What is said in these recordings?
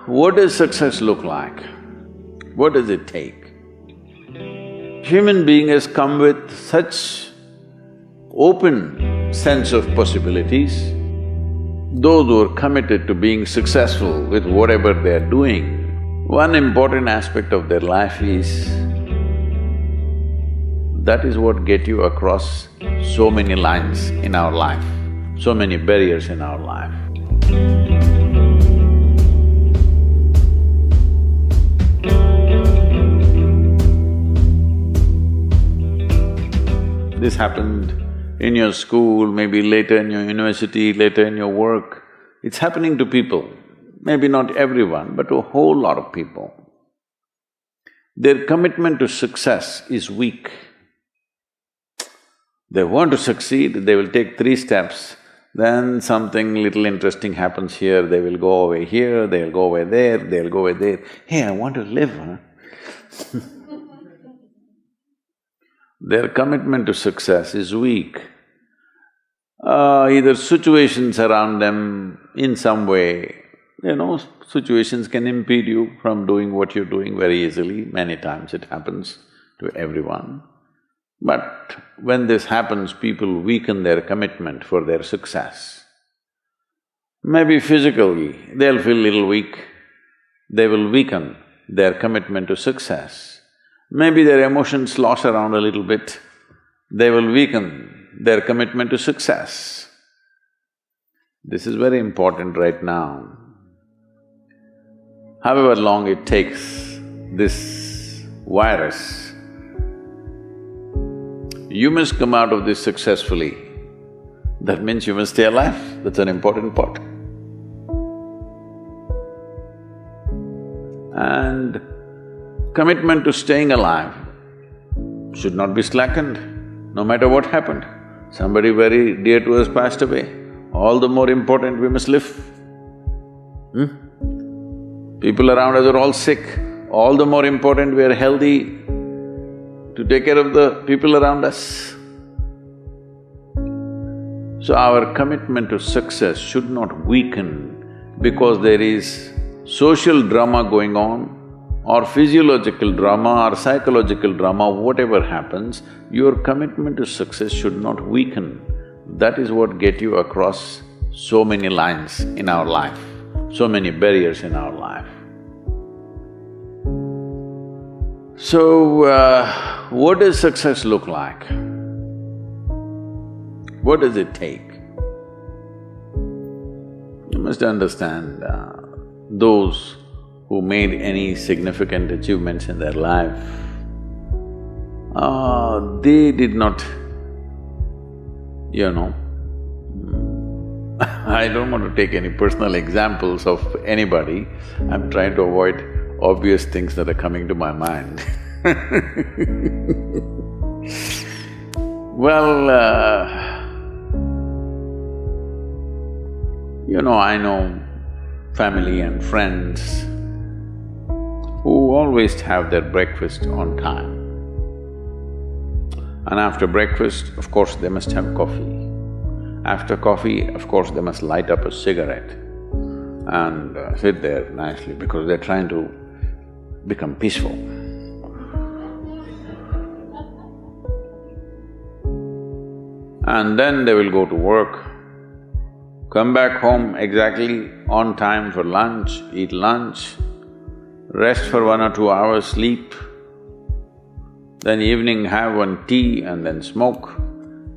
what does success look like? What does it take? Human being has come with such open sense of possibilities. Those who are committed to being successful with whatever they're doing, one important aspect of their life is that is what get you across so many lines in our life, so many barriers in our life. This happened in your school, maybe later in your university, later in your work. It's happening to people, maybe not everyone, but to a whole lot of people. Their commitment to success is weak. They want to succeed, they will take 3 steps, then something little interesting happens here, they will go away here, they'll go away there, they'll go away there. Hey, I want to live, huh? Their commitment to success is weak. Either situations around them in some way, situations can impede you from doing what you're doing very easily. Many times it happens to everyone. But when this happens, people weaken their commitment for their success. Maybe physically, they'll feel little weak, they will weaken their commitment to success. Maybe their emotions slosh around a little bit, they will weaken their commitment to success. This is very important right now. However long it takes, this virus, you must come out of this successfully. That means you must stay alive, that's an important part. And commitment to staying alive should not be slackened, no matter what happened. Somebody very dear to us passed away, all the more important we must live. People around us are all sick, all the more important we are healthy to take care of the people around us. So our commitment to success should not weaken because there is social drama going on, or physiological drama or psychological drama, whatever happens, your commitment to success should not weaken. That is what get you across so many lines in our life, so many barriers in our life. So, what does success look like? What does it take? You must understand, those who made any significant achievements in their life, they did not, I don't want to take any personal examples of anybody, I'm trying to avoid obvious things that are coming to my mind. Well, I know family and friends who always have their breakfast on time. And after breakfast, of course, they must have coffee. After coffee, of course, they must light up a cigarette and sit there nicely because they're trying to become peaceful. And then they will go to work, come back home exactly on time for lunch, eat lunch, rest for 1 or 2 hours, sleep, then evening have one tea and then smoke,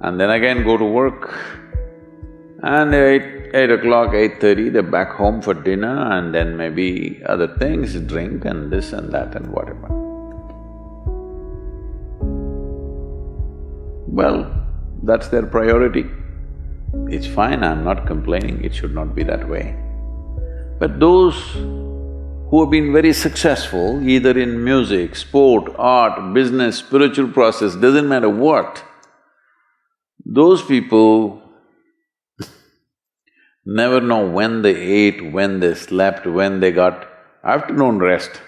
and then again go to work. And 8 o'clock, 8:30, they're back home for dinner and then maybe other things, drink and this and that and whatever. Well, that's their priority. It's fine, I'm not complaining, it should not be that way. But those who have been very successful, either in music, sport, art, business, spiritual process, doesn't matter what, those people never know when they ate, when they slept, when they got afternoon rest.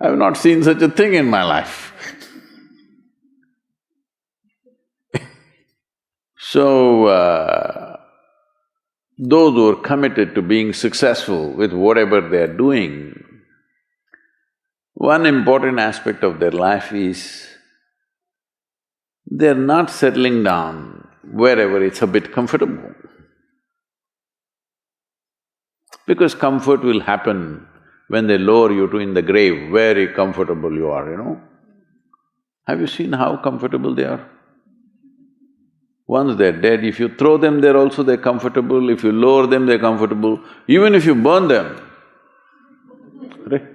I have not seen such a thing in my life. So, those who are committed to being successful with whatever they're doing, One important aspect of their life is they're not settling down wherever it's a bit comfortable. Because comfort will happen when they lower you to in the grave, very comfortable you are, you know. Have you seen how comfortable they are? Once they're dead, if you throw them there also they're comfortable, if you lower them they're comfortable, even if you burn them. Right?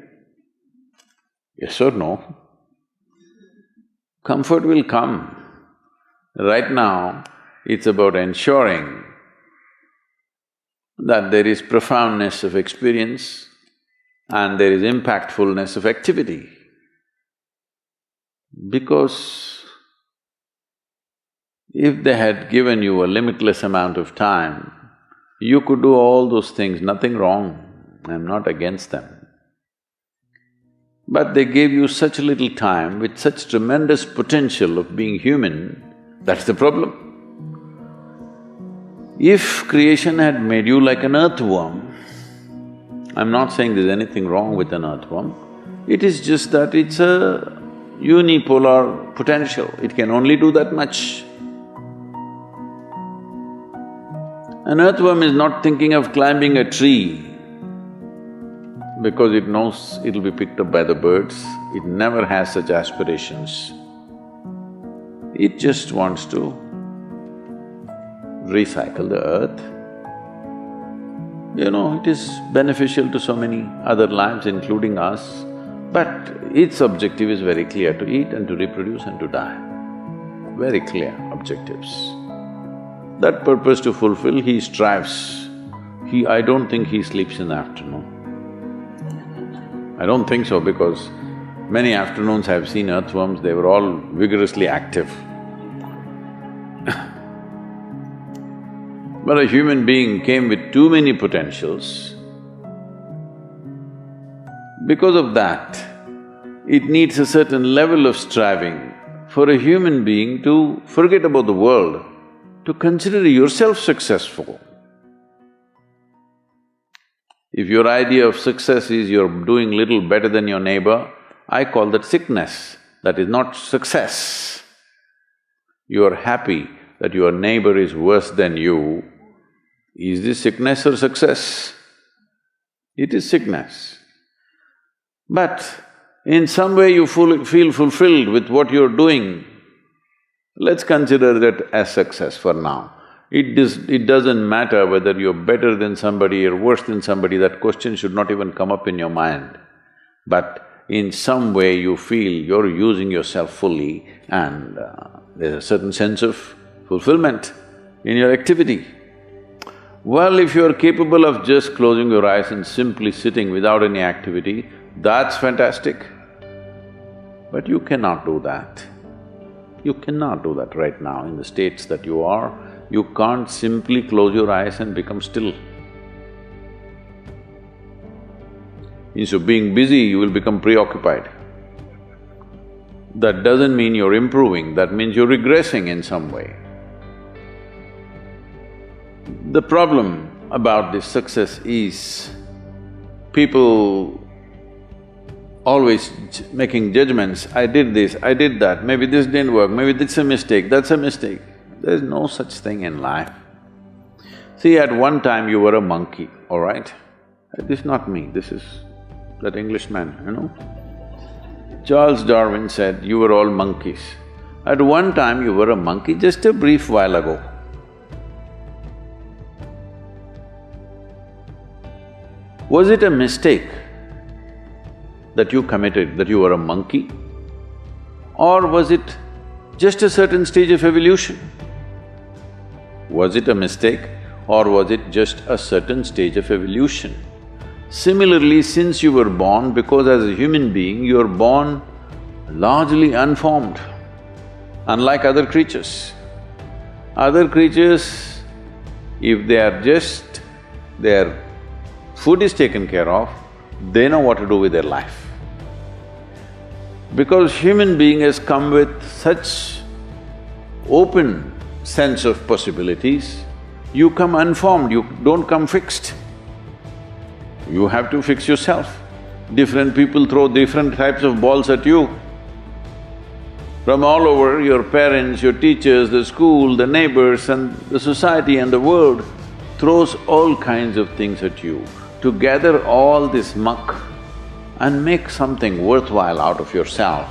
Yes or no? Comfort will come. Right now, it's about ensuring that there is profoundness of experience and there is impactfulness of activity. Because if they had given you a limitless amount of time, you could do all those things, nothing wrong, I'm not against them. But they gave you such little time with such tremendous potential of being human, that's the problem. If creation had made you like an earthworm, I'm not saying there's anything wrong with an earthworm, it is just that it's a unipolar potential, it can only do that much. An earthworm is not thinking of climbing a tree because it knows it'll be picked up by the birds, it never has such aspirations. It just wants to recycle the earth. You know, it is beneficial to so many other lives, including us, but its objective is very clear, to eat and to reproduce and to die. Very clear objectives. That purpose to fulfill, he strives. I don't think he sleeps in the afternoon. I don't think so because many afternoons I've seen earthworms, they were all vigorously active. But a human being came with too many potentials. Because of that, it needs a certain level of striving for a human being to forget about the world, to consider yourself successful. If your idea of success is you're doing little better than your neighbor, I call that sickness, that is not success. You are happy that your neighbor is worse than you. Is this sickness or success? It is sickness. But in some way you feel fulfilled with what you're doing, let's consider that as success for now. It doesn't matter whether you're better than somebody or worse than somebody, that question should not even come up in your mind. But in some way you feel you're using yourself fully and there's a certain sense of fulfillment in your activity. Well, if you're capable of just closing your eyes and simply sitting without any activity, that's fantastic. But you cannot do that. You cannot do that right now in the states that you are. You can't simply close your eyes and become still. Instead of being busy, you will become preoccupied. That doesn't mean you're improving, that means you're regressing in some way. The problem about this success is people always making judgments, I did this, I did that, maybe this didn't work, maybe this is a mistake, that's a mistake. There's no such thing in life. See, at one time you were a monkey, all right? This is not me, this is that Englishman, you know. Charles Darwin said, you were all monkeys. At one time you were a monkey, just a brief while ago. Was it a mistake that you committed, that you were a monkey? Or was it just a certain stage of evolution? Was it a mistake or was it just a certain stage of evolution? Similarly, since you were born, because as a human being, you're born largely unformed, unlike other creatures. Other creatures, if they are just… their food is taken care of, they know what to do with their life. Because human being has come with such open sense of possibilities, you come unformed, you don't come fixed. You have to fix yourself. Different people throw different types of balls at you. From all over, your parents, your teachers, the school, the neighbors and the society and the world throws all kinds of things at you. To gather all this muck and make something worthwhile out of yourself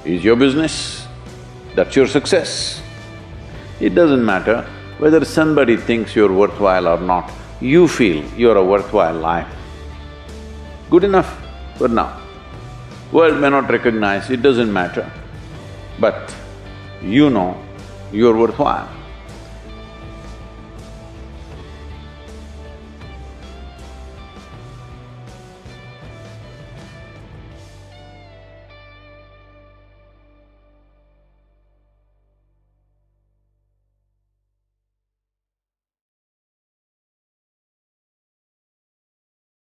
is your business. That's your success. It doesn't matter whether somebody thinks you're worthwhile or not, you feel you're a worthwhile life. Good enough for now. World may not recognize, it doesn't matter. But you know you're worthwhile.